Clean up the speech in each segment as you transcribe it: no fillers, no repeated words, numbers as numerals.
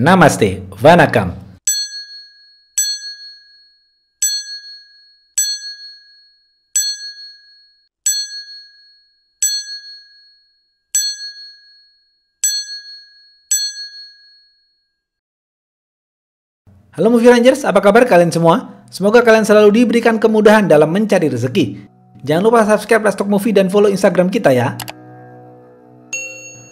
Namaste, Vanakkam. Halo Movie Rangers, apa kabar kalian semua? Semoga kalian selalu diberikan kemudahan dalam mencari rezeki. Jangan lupa subscribe Let's Talk Movie dan follow Instagram kita ya.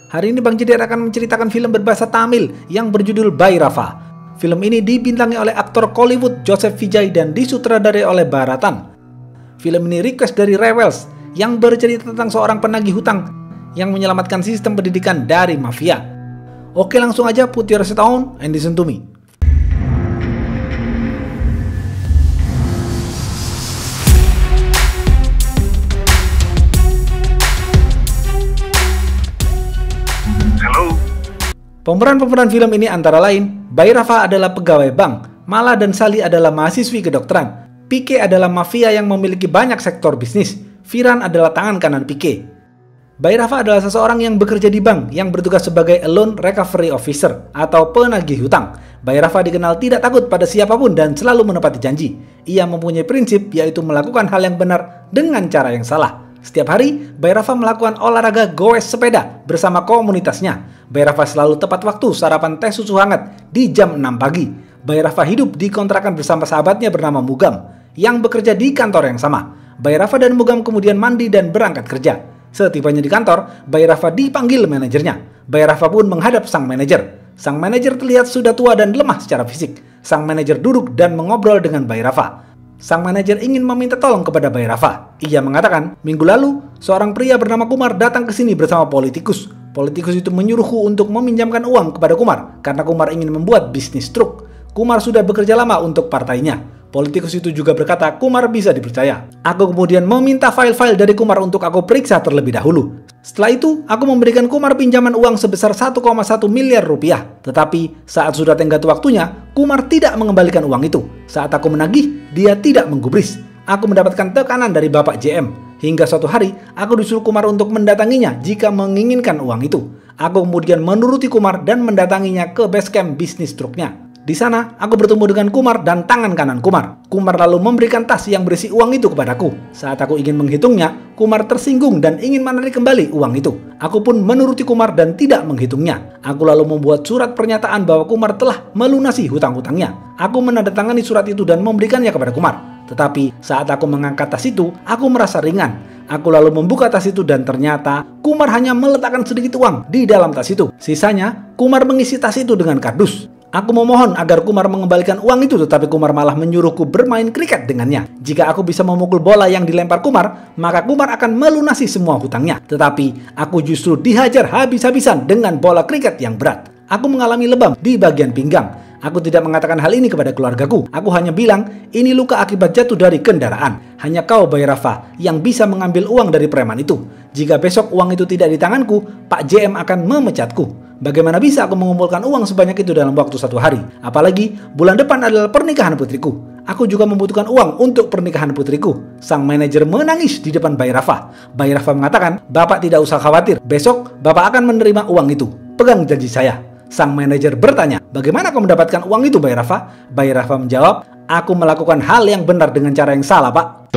Hari ini Bang Jedar akan menceritakan film berbahasa Tamil yang berjudul Bhairava. Film ini dibintangi oleh aktor Kollywood Joseph Vijay dan disutradarai oleh Bharatan. Film ini request dari Rewels yang bercerita tentang seorang penagih hutang yang menyelamatkan sistem pendidikan dari mafia. Oke, langsung aja put your seat on and listen to me. Pemeran-pemeran film ini antara lain, Bhairava adalah pegawai bank, Mala dan Sally adalah mahasiswi kedokteran, Pike adalah mafia yang memiliki banyak sektor bisnis, Viran adalah tangan kanan Pike. Bhairava adalah seseorang yang bekerja di bank yang bertugas sebagai loan recovery officer atau penagih hutang. Bhairava dikenal tidak takut pada siapapun dan selalu menepati janji. Ia mempunyai prinsip yaitu melakukan hal yang benar dengan cara yang salah. Setiap hari, Bhairava melakukan olahraga goes sepeda bersama komunitasnya. Bhairava selalu tepat waktu sarapan teh susu hangat di jam 6 pagi. Bhairava hidup di kontrakan bersama sahabatnya bernama Mugam yang bekerja di kantor yang sama. Bhairava dan Mugam kemudian mandi dan berangkat kerja. Setibanya di kantor, Bhairava dipanggil manajernya. Bhairava pun menghadap sang manajer. Sang manajer terlihat sudah tua dan lemah secara fisik. Sang manajer duduk dan mengobrol dengan Bhairava. Sang manajer ingin meminta tolong kepada Bhairava. Ia mengatakan, minggu lalu, seorang pria bernama Kumar datang ke sini bersama politikus. Politikus itu menyuruhku untuk meminjamkan uang kepada Kumar karena Kumar ingin membuat bisnis truk. Kumar sudah bekerja lama untuk partainya. Politikus itu juga berkata Kumar bisa dipercaya. Aku kemudian meminta file-file dari Kumar untuk aku periksa terlebih dahulu. Setelah itu, aku memberikan Kumar pinjaman uang sebesar 1,1 miliar rupiah. Tetapi saat sudah tenggat waktunya, Kumar tidak mengembalikan uang itu. Saat aku menagih, dia tidak menggubris. Aku mendapatkan tekanan dari Bapak JM. Hingga suatu hari, aku disuruh Kumar untuk mendatanginya jika menginginkan uang itu. Aku kemudian menuruti Kumar dan mendatanginya ke base camp bisnis truknya. Di sana, aku bertemu dengan Kumar dan tangan kanan Kumar. Kumar lalu memberikan tas yang berisi uang itu kepadaku. Saat aku ingin menghitungnya, Kumar tersinggung dan ingin menarik kembali uang itu. Aku pun menuruti Kumar dan tidak menghitungnya. Aku lalu membuat surat pernyataan bahwa Kumar telah melunasi hutang-hutangnya. Aku menandatangani surat itu dan memberikannya kepada Kumar. Tetapi saat aku mengangkat tas itu, aku merasa ringan. Aku lalu membuka tas itu dan ternyata Kumar hanya meletakkan sedikit uang di dalam tas itu. Sisanya, Kumar mengisi tas itu dengan kardus. Aku memohon agar Kumar mengembalikan uang itu, tetapi Kumar malah menyuruhku bermain kriket dengannya. Jika aku bisa memukul bola yang dilempar Kumar, maka Kumar akan melunasi semua hutangnya. Tetapi aku justru dihajar habis-habisan dengan bola kriket yang berat. Aku mengalami lebam di bagian pinggang. Aku tidak mengatakan hal ini kepada keluargaku. Aku hanya bilang, ini luka akibat jatuh dari kendaraan. Hanya kau, Bhairava, yang bisa mengambil uang dari preman itu. Jika besok uang itu tidak di tanganku, Pak JM akan memecatku. Bagaimana bisa aku mengumpulkan uang sebanyak itu dalam waktu 1 hari? Apalagi, bulan depan adalah pernikahan putriku. Aku juga membutuhkan uang untuk pernikahan putriku. Sang manajer menangis di depan Bhairava. Bhairava mengatakan, Bapak tidak usah khawatir. Besok, Bapak akan menerima uang itu. Pegang janji saya. Sang manajer bertanya, bagaimana kau mendapatkan uang itu, Bhairava? Bhairava menjawab, aku melakukan hal yang benar dengan cara yang salah, Pak.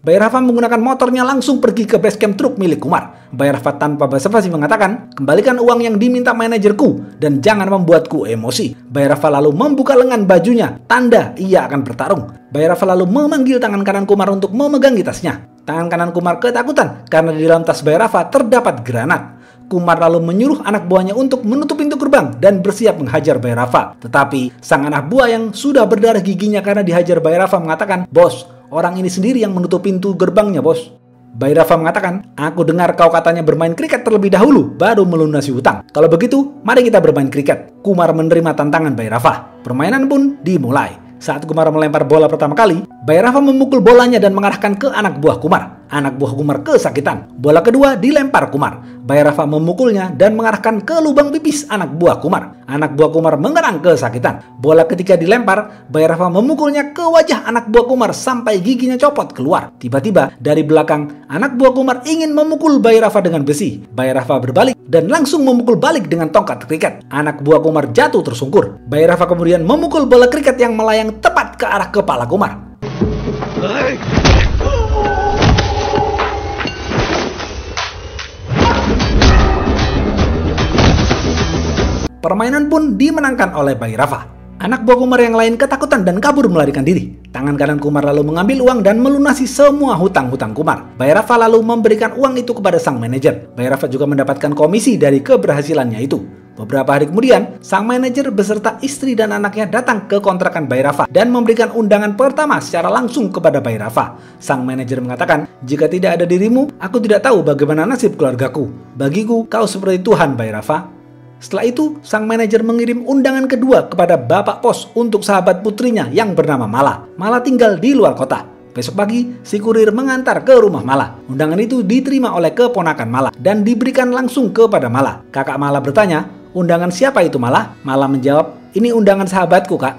Bhairava menggunakan motornya langsung pergi ke base camp truk milik Kumar. Bhairava tanpa basa-basi mengatakan, kembalikan uang yang diminta manajerku dan jangan membuatku emosi. Bhairava lalu membuka lengan bajunya, tanda ia akan bertarung. Bhairava lalu memanggil tangan kanan Kumar untuk memegang tasnya. Tangan kanan Kumar ketakutan karena di dalam tas Bhairava terdapat granat. Kumar lalu menyuruh anak buahnya untuk menutup pintu gerbang dan bersiap menghajar Bhairava. Tetapi sang anak buah yang sudah berdarah giginya karena dihajar Bhairava mengatakan, Bos, orang ini sendiri yang menutup pintu gerbangnya, Bos. Bhairava mengatakan, aku dengar kau katanya bermain kriket terlebih dahulu, baru melunasi hutang. Kalau begitu, mari kita bermain kriket. Kumar menerima tantangan Bhairava. Permainan pun dimulai. Saat Kumar melempar bola pertama kali, Bhairava memukul bolanya dan mengarahkan ke anak buah Kumar. Anak buah Kumar kesakitan. Bola kedua dilempar Kumar. Bayi Rafa memukulnya dan mengarahkan ke lubang pipis anak buah Kumar. Anak buah Kumar mengerang kesakitan. Bola ketika dilempar, Bayi Rafa memukulnya ke wajah anak buah Kumar sampai giginya copot keluar. Tiba-tiba dari belakang, anak buah Kumar ingin memukul Bayi Rafa dengan besi. Bayi Rafa berbalik dan langsung memukul balik dengan tongkat kriket. Anak buah Kumar jatuh tersungkur. Bayi Rafa kemudian memukul bola kriket yang melayang tepat ke arah kepala Kumar. Permainan pun dimenangkan oleh Bayi Rafa. Anak buah Kumar yang lain ketakutan dan kabur melarikan diri. Tangan kanan Kumar lalu mengambil uang dan melunasi semua hutang-hutang Kumar. Bayi Rafa lalu memberikan uang itu kepada sang manajer. Bayi Rafa juga mendapatkan komisi dari keberhasilannya itu. Beberapa hari kemudian, sang manajer beserta istri dan anaknya datang ke kontrakan Bayi Rafa dan memberikan undangan pertama secara langsung kepada Bayi Rafa. Sang manajer mengatakan, "Jika tidak ada dirimu, aku tidak tahu bagaimana nasib keluargaku. Bagiku, kau seperti Tuhan, Bayi Rafa." Setelah itu, sang manajer mengirim undangan kedua kepada Bapak Pos untuk sahabat putrinya yang bernama Mala. Mala tinggal di luar kota. Besok pagi, si kurir mengantar ke rumah Mala. Undangan itu diterima oleh keponakan Mala dan diberikan langsung kepada Mala. Kakak Mala bertanya, "Undangan siapa itu, Mala?" Mala menjawab, "Ini undangan sahabatku, Kak."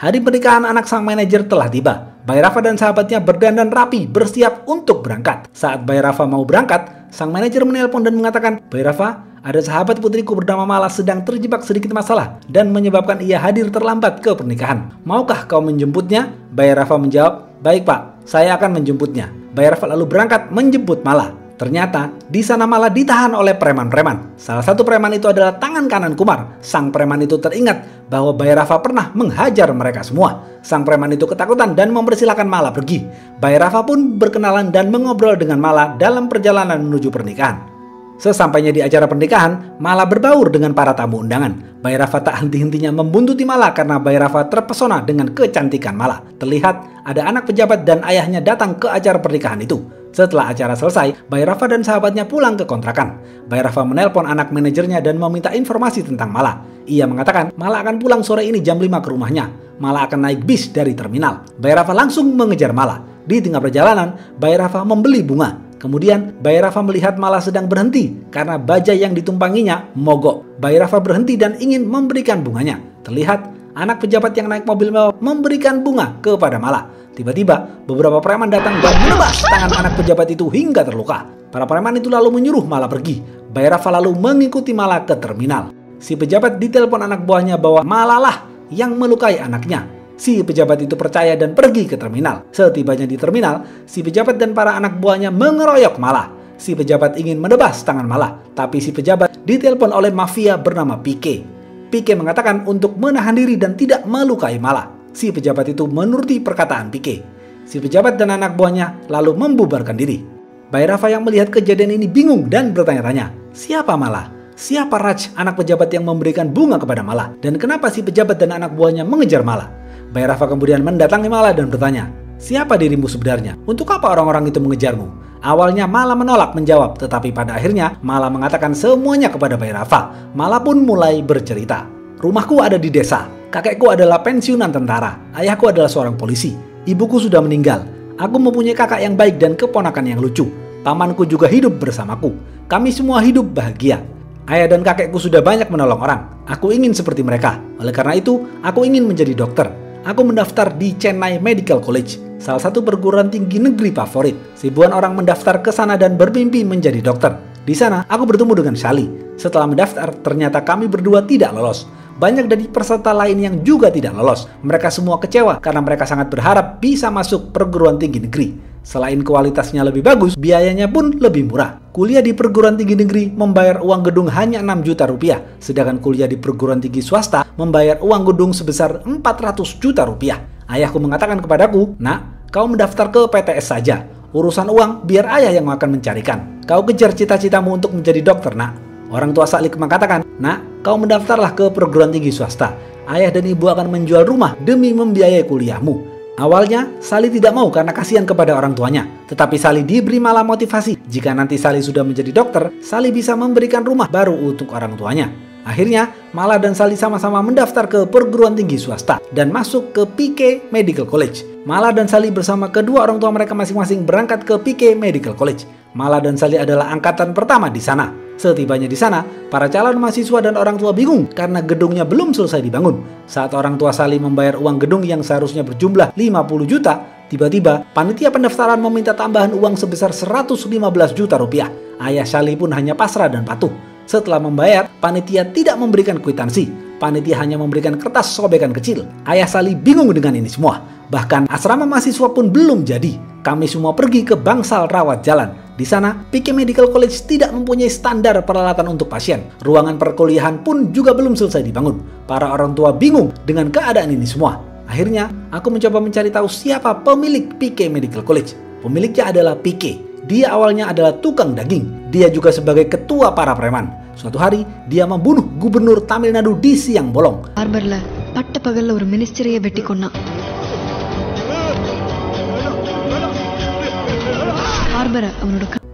Hari pernikahan anak sang manajer telah tiba. Bayi Rafa dan sahabatnya berdandan rapi, bersiap untuk berangkat. Saat Bayi Rafa mau berangkat, sang manajer menelpon dan mengatakan, "Bayi Rafa, ada sahabat putriku bernama Mala sedang terjebak sedikit masalah dan menyebabkan ia hadir terlambat ke pernikahan. Maukah kau menjemputnya?" Bayi Rafa menjawab, "Baik Pak, saya akan menjemputnya." Bayi Rafa lalu berangkat menjemput Mala. Ternyata di sana Mala ditahan oleh preman-preman. Salah satu preman itu adalah tangan kanan Kumar. Sang preman itu teringat bahwa Bayi Rafa pernah menghajar mereka semua. Sang preman itu ketakutan dan mempersilahkan Mala pergi. Bayi Rafa pun berkenalan dan mengobrol dengan Mala dalam perjalanan menuju pernikahan. Sesampainya di acara pernikahan, Mala berbaur dengan para tamu undangan. Bayi Rafa tak henti-hentinya membuntuti Mala karena Bayi Rafa terpesona dengan kecantikan Mala. Terlihat ada anak pejabat dan ayahnya datang ke acara pernikahan itu. Setelah acara selesai, Bayi Rafa dan sahabatnya pulang ke kontrakan. Bayi Rafa menelpon anak manajernya dan meminta informasi tentang Mala. Ia mengatakan Mala akan pulang sore ini jam 5 ke rumahnya. Mala akan naik bis dari terminal. Bayi Rafa langsung mengejar Mala. Di tengah perjalanan, Bayi Rafa membeli bunga. Kemudian Bayi Rafa melihat Mala sedang berhenti karena bajai yang ditumpanginya mogok. Bayi Rafa berhenti dan ingin memberikan bunganya. Terlihat anak pejabat yang naik mobil mewah memberikan bunga kepada Mala. Tiba-tiba beberapa preman datang dan menebas tangan anak pejabat itu hingga terluka. Para preman itu lalu menyuruh Mala pergi. Bayi Rafa lalu mengikuti Mala ke terminal. Si pejabat ditelepon anak buahnya bahwa Mala lah yang melukai anaknya. Si pejabat itu percaya dan pergi ke terminal. Setibanya di terminal, si pejabat dan para anak buahnya mengeroyok Mala. Si pejabat ingin menebas tangan Mala, tapi si pejabat ditelepon oleh mafia bernama Pike. Pike mengatakan untuk menahan diri dan tidak melukai Mala. Si pejabat itu menuruti perkataan Pike. Si pejabat dan anak buahnya lalu membubarkan diri. Bayi Rafa yang melihat kejadian ini bingung dan bertanya-tanya, siapa Mala? Siapa Raj, anak pejabat yang memberikan bunga kepada Mala? Dan kenapa si pejabat dan anak buahnya mengejar Mala? Bayi Rafa kemudian mendatangi Mala dan bertanya, siapa dirimu sebenarnya? Untuk apa orang-orang itu mengejarmu? Awalnya Mala menolak menjawab, tetapi pada akhirnya Mala mengatakan semuanya kepada Bayi Rafa. Mala pun mulai bercerita. Rumahku ada di desa. Kakekku adalah pensiunan tentara. Ayahku adalah seorang polisi. Ibuku sudah meninggal. Aku mempunyai kakak yang baik dan keponakan yang lucu. Pamanku juga hidup bersamaku. Kami semua hidup bahagia. Ayah dan kakekku sudah banyak menolong orang. Aku ingin seperti mereka. Oleh karena itu, aku ingin menjadi dokter. Aku mendaftar di Chennai Medical College, salah satu perguruan tinggi negeri favorit. Ribuan orang mendaftar ke sana dan bermimpi menjadi dokter. Di sana, aku bertemu dengan Sally. Setelah mendaftar, ternyata kami berdua tidak lolos. Banyak dari peserta lain yang juga tidak lolos. Mereka semua kecewa karena mereka sangat berharap bisa masuk perguruan tinggi negeri. Selain kualitasnya lebih bagus, biayanya pun lebih murah. Kuliah di perguruan tinggi negeri membayar uang gedung hanya 6 juta rupiah. Sedangkan kuliah di perguruan tinggi swasta membayar uang gedung sebesar 400 juta rupiah. Ayahku mengatakan kepadaku, "Nak, kau mendaftar ke PTS saja. Urusan uang biar ayah yang akan mencarikan. Kau kejar cita-citamu untuk menjadi dokter, nak." Orang tua Salik mengatakan, "Nak, kau mendaftarlah ke perguruan tinggi swasta. Ayah dan ibu akan menjual rumah demi membiayai kuliahmu." Awalnya, Sally tidak mau karena kasihan kepada orang tuanya. Tetapi Sally diberi malah motivasi. Jika nanti Sally sudah menjadi dokter, Sally bisa memberikan rumah baru untuk orang tuanya. Akhirnya, Mala dan Sally sama-sama mendaftar ke perguruan tinggi swasta dan masuk ke PK Medical College. Mala dan Sally bersama kedua orang tua mereka masing-masing berangkat ke PK Medical College. Mala dan Sally adalah angkatan pertama di sana. Setibanya di sana, para calon mahasiswa dan orang tua bingung karena gedungnya belum selesai dibangun. Saat orang tua Sally membayar uang gedung yang seharusnya berjumlah 50 juta, tiba-tiba panitia pendaftaran meminta tambahan uang sebesar 115 juta rupiah. Ayah Sally pun hanya pasrah dan patuh. Setelah membayar, panitia tidak memberikan kwitansi. Panitia hanya memberikan kertas sobekan kecil. Ayah Sally bingung dengan ini semua. Bahkan asrama mahasiswa pun belum jadi. Kami semua pergi ke bangsal rawat jalan. Di sana, PK Medical College tidak mempunyai standar peralatan untuk pasien. Ruangan perkuliahan pun juga belum selesai dibangun. Para orang tua bingung dengan keadaan ini semua. Akhirnya, aku mencoba mencari tahu siapa pemilik PK Medical College. Pemiliknya adalah PK. Dia awalnya adalah tukang daging. Dia juga sebagai ketua para preman. Suatu hari, dia membunuh gubernur Tamil Nadu di siang bolong. Harborல பட்ட பகல்ல ஒரு மினிஸ்டரியை வெட்டி கொன்னான்.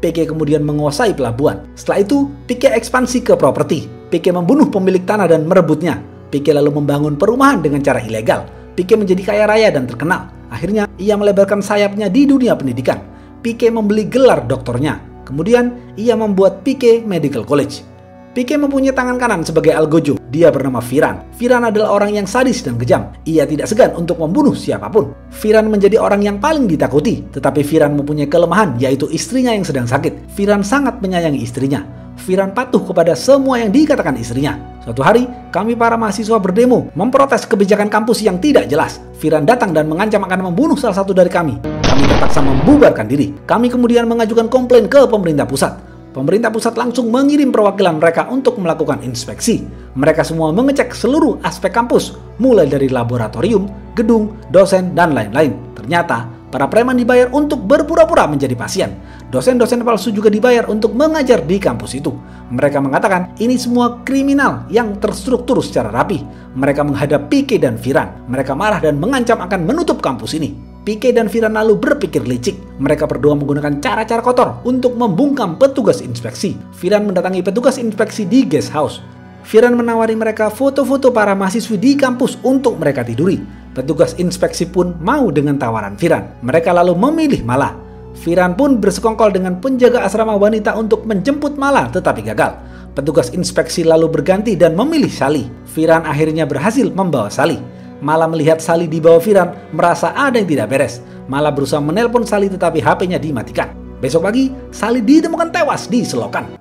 PK kemudian menguasai pelabuhan. Setelah itu, PK ekspansi ke properti. PK membunuh pemilik tanah dan merebutnya. PK lalu membangun perumahan dengan cara ilegal. PK menjadi kaya raya dan terkenal. Akhirnya, ia melebarkan sayapnya di dunia pendidikan. PK membeli gelar doktornya. Kemudian, ia membuat PK Medical College. PK mempunyai tangan kanan sebagai algojo. Dia bernama Viran. Viran adalah orang yang sadis dan kejam. Ia tidak segan untuk membunuh siapapun. Viran menjadi orang yang paling ditakuti. Tetapi Viran mempunyai kelemahan, yaitu istrinya yang sedang sakit. Viran sangat menyayangi istrinya. Viran patuh kepada semua yang dikatakan istrinya. Suatu hari, kami para mahasiswa berdemo memprotes kebijakan kampus yang tidak jelas. Viran datang dan mengancam akan membunuh salah satu dari kami. Kami terpaksa membubarkan diri. Kami kemudian mengajukan komplain ke pemerintah pusat. Pemerintah pusat langsung mengirim perwakilan mereka untuk melakukan inspeksi. Mereka semua mengecek seluruh aspek kampus, mulai dari laboratorium, gedung, dosen, dan lain-lain. Ternyata, para preman dibayar untuk berpura-pura menjadi pasien. Dosen-dosen palsu juga dibayar untuk mengajar di kampus itu. Mereka mengatakan ini semua kriminal yang terstruktur secara rapi. Mereka menghadap PK dan Viran. Mereka marah dan mengancam akan menutup kampus ini. PK dan Viran lalu berpikir licik. Mereka berdua menggunakan cara-cara kotor untuk membungkam petugas inspeksi. Viran mendatangi petugas inspeksi di guest house. Viran menawari mereka foto-foto para mahasiswi di kampus untuk mereka tiduri. Petugas inspeksi pun mau dengan tawaran Viran. Mereka lalu memilih Mala. Viran pun bersekongkol dengan penjaga asrama wanita untuk menjemput Mala, tetapi gagal. Petugas inspeksi lalu berganti dan memilih Sally. Viran akhirnya berhasil membawa Sally. Mala melihat Sally di bawah Viran, merasa ada yang tidak beres. Mala berusaha menelpon Sally tetapi HP-nya dimatikan. Besok pagi, Sally ditemukan tewas di selokan.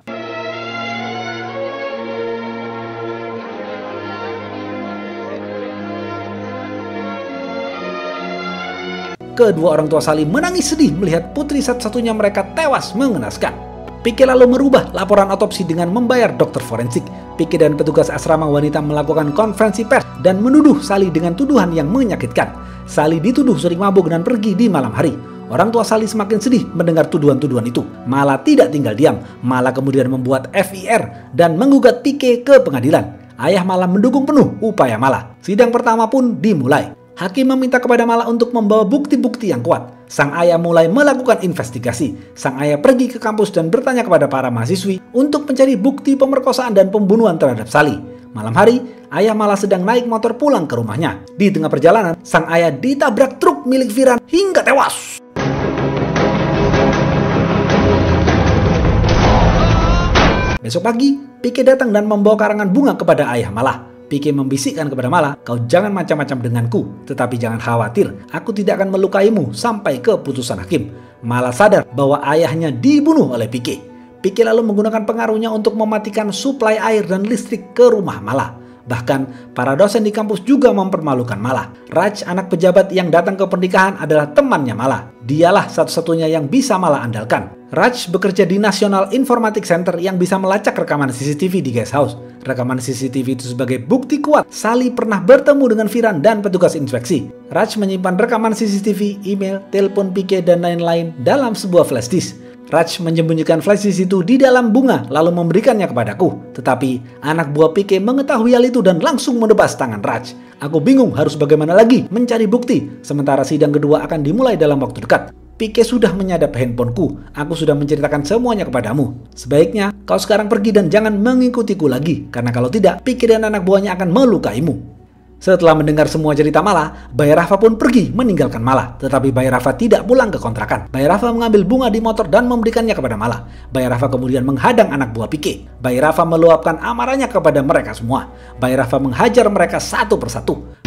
Kedua orang tua Sally menangis sedih melihat putri satu-satunya mereka tewas mengenaskan. PK lalu merubah laporan otopsi dengan membayar dokter forensik. PK dan petugas asrama wanita melakukan konferensi pers dan menuduh Sally dengan tuduhan yang menyakitkan. Sally dituduh sering mabuk dan pergi di malam hari. Orang tua Sally semakin sedih mendengar tuduhan-tuduhan itu. Mala tidak tinggal diam. Mala kemudian membuat FIR dan menggugat PK ke pengadilan. Ayah Mala mendukung penuh upaya Mala. Sidang pertama pun dimulai. Hakim meminta kepada Mala untuk membawa bukti-bukti yang kuat. Sang ayah mulai melakukan investigasi. Sang ayah pergi ke kampus dan bertanya kepada para mahasiswi untuk mencari bukti pemerkosaan dan pembunuhan terhadap Sally. Malam hari, ayah Mala sedang naik motor pulang ke rumahnya. Di tengah perjalanan, sang ayah ditabrak truk milik Viran hingga tewas. Besok pagi, PK datang dan membawa karangan bunga kepada ayah Mala. PK membisikkan kepada Mala, kau jangan macam-macam denganku, tetapi jangan khawatir, aku tidak akan melukaimu sampai ke putusan hakim. Mala sadar bahwa ayahnya dibunuh oleh PK. PK lalu menggunakan pengaruhnya untuk mematikan suplai air dan listrik ke rumah Mala. Bahkan, para dosen di kampus juga mempermalukan Mala. Raj, anak pejabat yang datang ke pernikahan, adalah temannya Mala. Dialah satu-satunya yang bisa Mala andalkan. Raj bekerja di National Informatics Center yang bisa melacak rekaman CCTV di guest house. Rekaman CCTV itu sebagai bukti kuat Sally pernah bertemu dengan Viran dan petugas inspeksi. Raj menyimpan rekaman CCTV, email, telepon PK, dan lain-lain dalam sebuah flash disk. Raj menyembunyikan flash disk itu di dalam bunga lalu memberikannya kepadaku. Tetapi anak buah PK mengetahui hal itu dan langsung menebas tangan Raj. Aku bingung harus bagaimana lagi mencari bukti, sementara sidang kedua akan dimulai dalam waktu dekat. Pike sudah menyadap handphoneku. Aku sudah menceritakan semuanya kepadamu. Sebaiknya kau sekarang pergi dan jangan mengikutiku lagi, karena kalau tidak, Pike dan anak buahnya akan melukaimu. Setelah mendengar semua cerita Mala, Bay Rafa pun pergi meninggalkan Mala. Tetapi Bay Rafa tidak pulang ke kontrakan. Bay Rafa mengambil bunga di motor dan memberikannya kepada Mala. Bay Rafa kemudian menghadang anak buah Pike. Bay Rafa meluapkan amarahnya kepada mereka semua. Bay Rafa menghajar mereka satu persatu.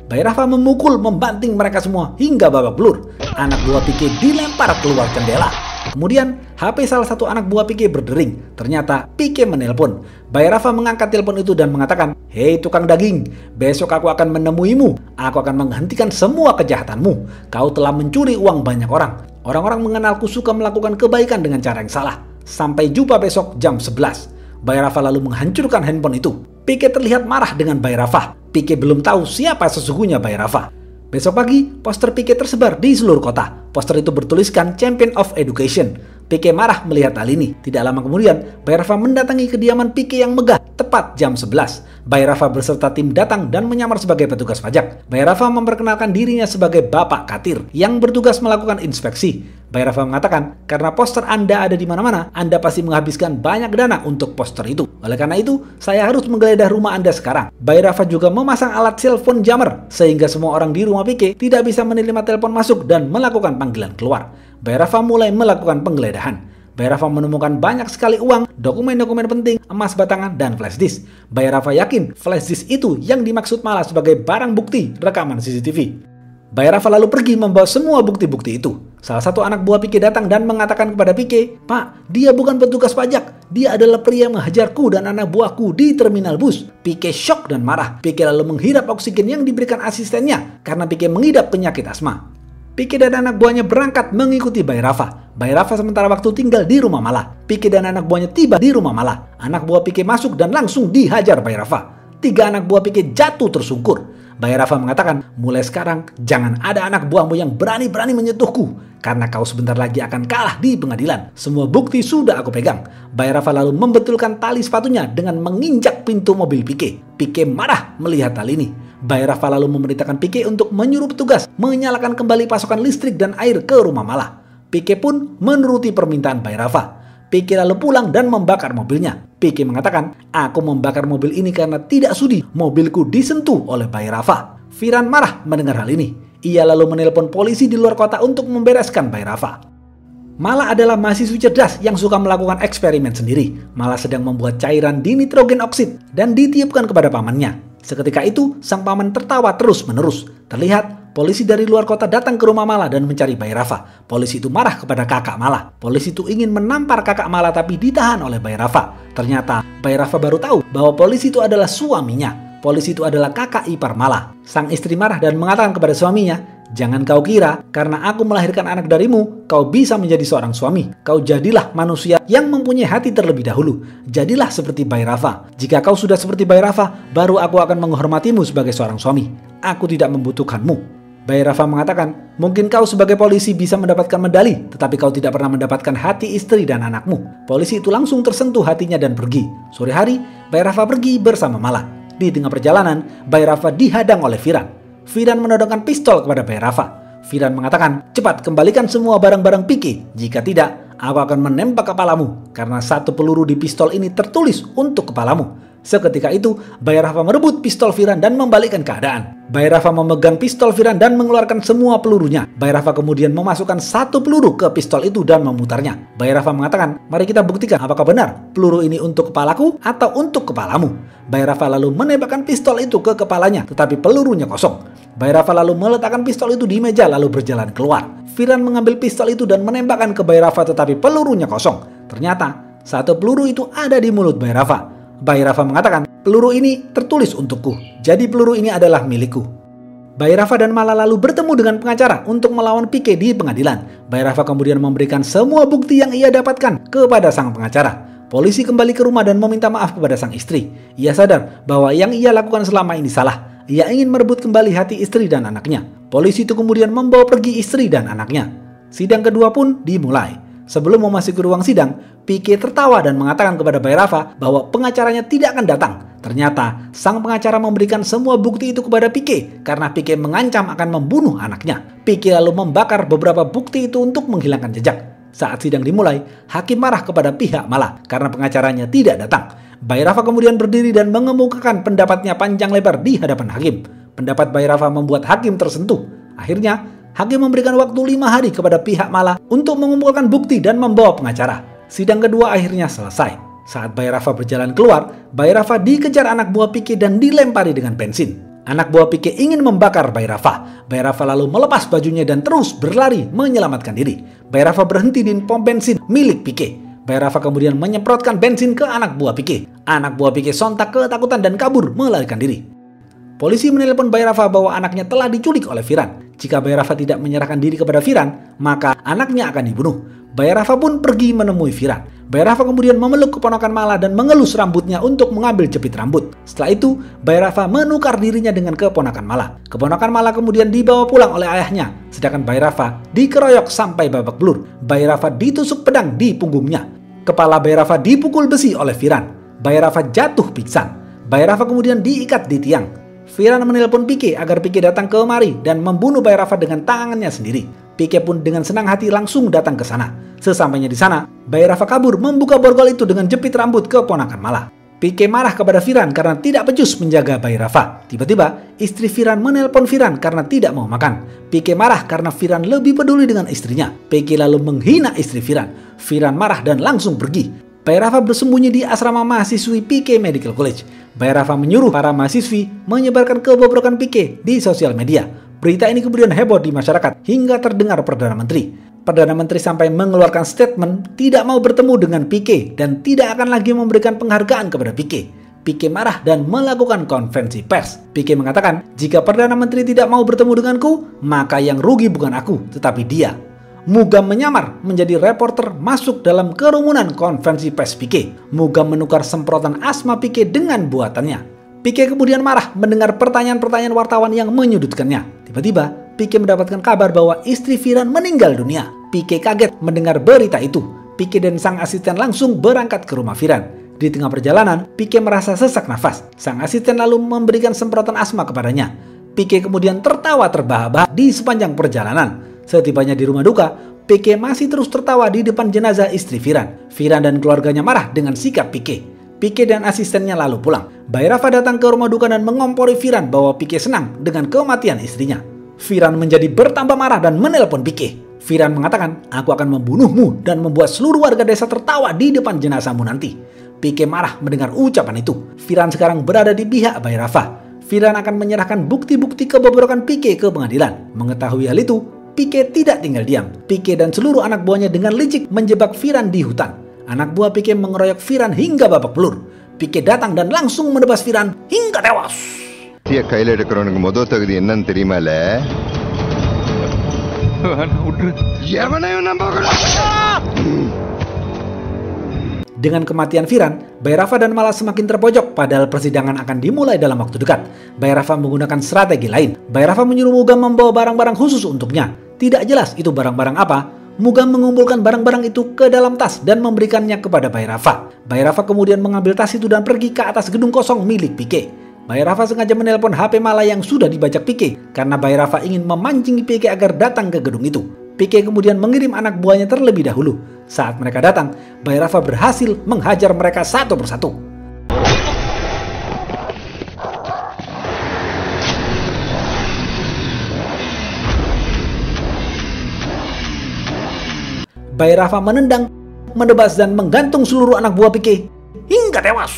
Bay Rafa memukul, membanting mereka semua hingga babak belur. Anak buah Pike dilempar keluar jendela. Kemudian HP salah satu anak buah Pike berdering. Ternyata Pike menelpon. Bay Rafa mengangkat telepon itu dan mengatakan, "Hei tukang daging, besok aku akan menemuimu. Aku akan menghentikan semua kejahatanmu. Kau telah mencuri uang banyak orang. Orang-orang mengenalku suka melakukan kebaikan dengan cara yang salah. Sampai jumpa besok jam 11. Bay Rafa lalu menghancurkan handphone itu. Pike terlihat marah dengan Bay Rafa. Pike belum tahu siapa sesungguhnya Bay Rafa. Besok pagi, poster Pike tersebar di seluruh kota. Poster itu bertuliskan Champion of Education. Pike marah melihat hal ini. Tidak lama kemudian, Bay Rafa mendatangi kediaman Pike yang megah tepat jam 11. Bay Rafa beserta tim datang dan menyamar sebagai petugas pajak. Bay Rafa memperkenalkan dirinya sebagai Bapak Katir yang bertugas melakukan inspeksi. Bay Rafa mengatakan, karena poster Anda ada di mana-mana, Anda pasti menghabiskan banyak dana untuk poster itu. Oleh karena itu, saya harus menggeledah rumah Anda sekarang. Bay Rafa juga memasang alat telepon jammer, sehingga semua orang di rumah Pike tidak bisa menerima telepon masuk dan melakukan panggilan keluar. Bay Rafa mulai melakukan penggeledahan. Bay Rafa menemukan banyak sekali uang, dokumen-dokumen penting, emas batangan, dan flash disk. Bay Rafa yakin flash disk itu yang dimaksud malah sebagai barang bukti rekaman CCTV. Bay Rafa lalu pergi membawa semua bukti-bukti itu. Salah satu anak buah Pike datang dan mengatakan kepada Pike, "Pak, dia bukan petugas pajak. Dia adalah pria yang menghajarku dan anak buahku di terminal bus." Pike shock dan marah. Pike lalu menghirap oksigen yang diberikan asistennya karena Pike mengidap penyakit asma. Pike dan anak buahnya berangkat mengikuti Bay Rafa. Bay Rafa sementara waktu tinggal di rumah Mala. Pike dan anak buahnya tiba di rumah Mala. Anak buah Pike masuk dan langsung dihajar Bay Rafa. 3 anak buah Pike jatuh tersungkur. Bay Rafa mengatakan, "Mulai sekarang jangan ada anak buahmu yang berani-berani menyentuhku, karena kau sebentar lagi akan kalah di pengadilan. Semua bukti sudah aku pegang." Bay Rafa lalu membetulkan tali sepatunya dengan menginjak pintu mobil Pike. Pike marah melihat hal ini. Bay Rafa lalu memerintahkan Pike untuk menyuruh petugas menyalakan kembali pasokan listrik dan air ke rumah Mala. Pike pun menuruti permintaan Bay Rafa. Pike lalu pulang dan membakar mobilnya. Pike mengatakan, "Aku membakar mobil ini karena tidak sudi mobilku disentuh oleh Bay Rafa." Firan marah mendengar hal ini. Ia lalu menelpon polisi di luar kota untuk membereskan Bay Rafa. Mala adalah mahasiswi cerdas yang suka melakukan eksperimen sendiri. Mala sedang membuat cairan dinitrogen oksid dan ditiupkan kepada pamannya. Seketika itu, sang paman tertawa terus-menerus. Terlihat, polisi dari luar kota datang ke rumah Mala dan mencari Bay Rafa. Polisi itu marah kepada kakak Mala. Polisi itu ingin menampar kakak Mala tapi ditahan oleh Bay Rafa. Ternyata, Bay Rafa baru tahu bahwa polisi itu adalah suaminya. Polisi itu adalah kakak ipar Mala. Sang istri marah dan mengatakan kepada suaminya, "Jangan kau kira karena aku melahirkan anak darimu, kau bisa menjadi seorang suami. Kau jadilah manusia yang mempunyai hati terlebih dahulu. Jadilah seperti Bay Rafa. Jika kau sudah seperti Bay Rafa, baru aku akan menghormatimu sebagai seorang suami. Aku tidak membutuhkanmu." Bay Rafa mengatakan, "Mungkin kau sebagai polisi bisa mendapatkan medali, tetapi kau tidak pernah mendapatkan hati istri dan anakmu." Polisi itu langsung tersentuh hatinya dan pergi. Sore hari, Bay Rafa pergi bersama Mala. Di tengah perjalanan, Bay Rafa dihadang oleh Firan. Firan menodongkan pistol kepada Bay Rafa. Firan mengatakan, "Cepat kembalikan semua barang-barang Pike. Jika tidak, aku akan menembak kepalamu karena 1 peluru di pistol ini tertulis untuk kepalamu." Seketika itu, Bay Rafa merebut pistol Firan dan membalikkan keadaan. Bay Rafa memegang pistol Firan dan mengeluarkan semua pelurunya. Bay Rafa kemudian memasukkan 1 peluru ke pistol itu dan memutarnya. Bay Rafa mengatakan, "Mari kita buktikan apakah benar peluru ini untuk kepalaku atau untuk kepalamu." Bay Rafa lalu menembakkan pistol itu ke kepalanya, tetapi pelurunya kosong. Bay Rafa lalu meletakkan pistol itu di meja lalu berjalan keluar. Firan mengambil pistol itu dan menembakkan ke Bay Rafa, tetapi pelurunya kosong. Ternyata 1 peluru itu ada di mulut Bay Rafa. Bay Rafa mengatakan, "Peluru ini tertulis untukku, jadi peluru ini adalah milikku." Bay Rafa dan Mala lalu bertemu dengan pengacara untuk melawan Pike di pengadilan. Bay Rafa kemudian memberikan semua bukti yang ia dapatkan kepada sang pengacara. Polisi kembali ke rumah dan meminta maaf kepada sang istri. Ia sadar bahwa yang ia lakukan selama ini salah. Ia ingin merebut kembali hati istri dan anaknya. Polisi itu kemudian membawa pergi istri dan anaknya. Sidang kedua pun dimulai. Sebelum memasuki ruang sidang, Pique tertawa dan mengatakan kepada Bay Rafa bahwa pengacaranya tidak akan datang. Ternyata, sang pengacara memberikan semua bukti itu kepada Pique karena Pique mengancam akan membunuh anaknya. Pique lalu membakar beberapa bukti itu untuk menghilangkan jejak. Saat sidang dimulai, hakim marah kepada pihak Mala karena pengacaranya tidak datang. Bay Rafa kemudian berdiri dan mengemukakan pendapatnya panjang lebar di hadapan hakim. Pendapat Bay Rafa membuat hakim tersentuh. Akhirnya, hakim memberikan waktu 5 hari kepada pihak Mala untuk mengumpulkan bukti dan membawa pengacara. Sidang kedua akhirnya selesai. Saat Bay Rafa berjalan keluar, Bay Rafa dikejar anak buah Pique dan dilempari dengan bensin. Anak buah Pique ingin membakar Bay Rafa. Bay Rafa lalu melepas bajunya dan terus berlari menyelamatkan diri. Bay Rafa berhenti di pom bensin milik Pique. Bay Rafa kemudian menyemprotkan bensin ke anak buah Pique. Anak buah Pique sontak ketakutan dan kabur melarikan diri. Polisi menelpon Bay Rafa bahwa anaknya telah diculik oleh Firan. Jika Bay Rafa tidak menyerahkan diri kepada Firan, maka anaknya akan dibunuh. Bay Rafa pun pergi menemui Firan. Bay Rafa kemudian memeluk keponakan Mala dan mengelus rambutnya untuk mengambil jepit rambut. Setelah itu, Bay Rafa menukar dirinya dengan keponakan Mala. Keponakan Mala kemudian dibawa pulang oleh ayahnya, sedangkan Bay Rafa dikeroyok sampai babak belur. Bay Rafa ditusuk pedang di punggungnya. Kepala Bay Rafa dipukul besi oleh Firan. Bay Rafa jatuh pingsan. Bay Rafa kemudian diikat di tiang. Firan menelpon Pique agar Pique datang kemari dan membunuh Bay Rafa dengan tangannya sendiri. Pique pun dengan senang hati langsung datang ke sana. Sesampainya di sana, Bay Rafa kabur membuka borgol itu dengan jepit rambut keponakan Mala. Pique marah kepada Firan karena tidak becus menjaga Bay Rafa. Tiba-tiba, istri Firan menelpon Firan karena tidak mau makan. Pique marah karena Firan lebih peduli dengan istrinya. Pique lalu menghina istri Firan. Firan marah dan langsung pergi. Bay Rafa bersembunyi di asrama mahasiswi Pique Medical College. Bay Rafa menyuruh para mahasiswi menyebarkan kebobrokan Pique di sosial media. Berita ini kemudian heboh di masyarakat hingga terdengar Perdana Menteri. Perdana Menteri sampai mengeluarkan statement tidak mau bertemu dengan Pique dan tidak akan lagi memberikan penghargaan kepada Pique. Pique marah dan melakukan konferensi pers. Pique mengatakan, jika Perdana Menteri tidak mau bertemu denganku, maka yang rugi bukan aku, tetapi dia. Mugam menyamar menjadi reporter masuk dalam kerumunan konferensi pers Pique. Mugam menukar semprotan asma Pique dengan buatannya. Pique kemudian marah mendengar pertanyaan-pertanyaan wartawan yang menyudutkannya. Tiba-tiba, Pique mendapatkan kabar bahwa istri Firan meninggal dunia. Pique kaget mendengar berita itu. Pique dan sang asisten langsung berangkat ke rumah Firan. Di tengah perjalanan, Pique merasa sesak nafas. Sang asisten lalu memberikan semprotan asma kepadanya. Pique kemudian tertawa terbahak-bahak di sepanjang perjalanan. Setibanya di rumah duka, Pique masih terus tertawa di depan jenazah istri Firan. Firan dan keluarganya marah dengan sikap Pique. Pique dan asistennya lalu pulang. Bay Rafa datang ke rumah duka dan mengompori Firan bahwa Pique senang dengan kematian istrinya. Firan menjadi bertambah marah dan menelpon Pique. Firan mengatakan, aku akan membunuhmu dan membuat seluruh warga desa tertawa di depan jenazahmu nanti. Pique marah mendengar ucapan itu. Firan sekarang berada di pihak Bay Rafa. Firan akan menyerahkan bukti-bukti kebobrokan Pique ke pengadilan. Mengetahui hal itu, Pique tidak tinggal diam. Pique dan seluruh anak buahnya dengan licik menjebak Firan di hutan. Anak buah Pique mengeroyok Firan hingga babak belur. Pique datang dan langsung menebas Firan hingga tewas. Dia கையில எடுக்கிறவனுக்கு முதல் தகுதி என்னன்னு தெரியுமால? எவனையும் நம்பக்கூடாது. Dengan kematian Firan, Bay Rafa dan Mala semakin terpojok padahal persidangan akan dimulai dalam waktu dekat. Bay Rafa menggunakan strategi lain. Bay Rafa menyuruh Mugam membawa barang-barang khusus untuknya. Tidak jelas itu barang-barang apa. Mugam mengumpulkan barang-barang itu ke dalam tas dan memberikannya kepada Bay Rafa. Bay Rafa kemudian mengambil tas itu dan pergi ke atas gedung kosong milik Pique. Bay Rafa sengaja menelpon HP Mala yang sudah dibajak Pique karena Bay Rafa ingin memancing Pique agar datang ke gedung itu. Pique kemudian mengirim anak buahnya terlebih dahulu. Saat mereka datang, Bay Rafa berhasil menghajar mereka satu persatu. Bay Rafa menendang, menebas dan menggantung seluruh anak buah Pique hingga tewas.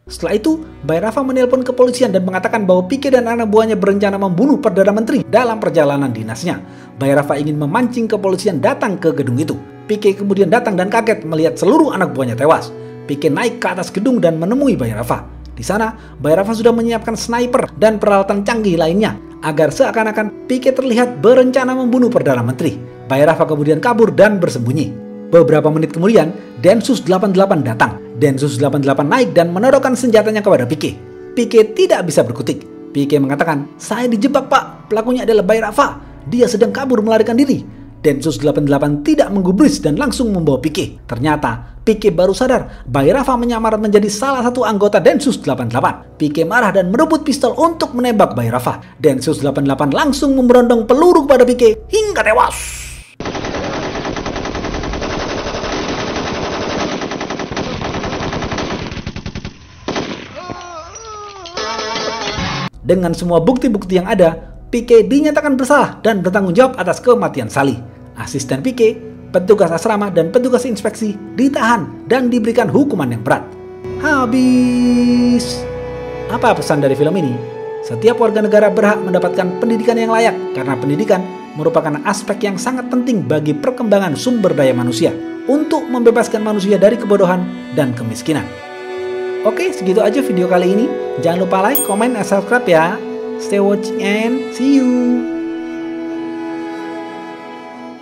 Setelah itu, Bay Rafa menelpon kepolisian dan mengatakan bahwa Pique dan anak buahnya berencana membunuh Perdana Menteri dalam perjalanan dinasnya. Bay Rafa ingin memancing kepolisian datang ke gedung itu. Pique kemudian datang dan kaget melihat seluruh anak buahnya tewas. Pique naik ke atas gedung dan menemui Bay Rafa. Di sana, Bay Rafa sudah menyiapkan sniper dan peralatan canggih lainnya agar seakan-akan Pique terlihat berencana membunuh Perdana Menteri. Bay Rafa kemudian kabur dan bersembunyi. Beberapa menit kemudian, Densus 88 datang. Densus 88 naik dan menodongkan senjatanya kepada Pique. Pique tidak bisa berkutik. Pique mengatakan, "Saya dijebak pak, pelakunya adalah Bay Rafa. Dia sedang kabur melarikan diri." Densus 88 tidak menggubris dan langsung membawa Pique. Ternyata Pique baru sadar Bay Rafa menyamar menjadi salah satu anggota Densus 88. Pique marah dan merebut pistol untuk menembak Bay Rafa. Densus 88 langsung memberondong peluru kepada Pique hingga tewas. Dengan semua bukti-bukti yang ada, Pique dinyatakan bersalah dan bertanggung jawab atas kematian Sally. Asisten Pique, petugas asrama, dan petugas inspeksi ditahan dan diberikan hukuman yang berat. Habis. Apa pesan dari film ini? Setiap warga negara berhak mendapatkan pendidikan yang layak karena pendidikan merupakan aspek yang sangat penting bagi perkembangan sumber daya manusia untuk membebaskan manusia dari kebodohan dan kemiskinan. Oke, segitu aja video kali ini. Jangan lupa like, comment, dan subscribe ya. Stay watching and see you.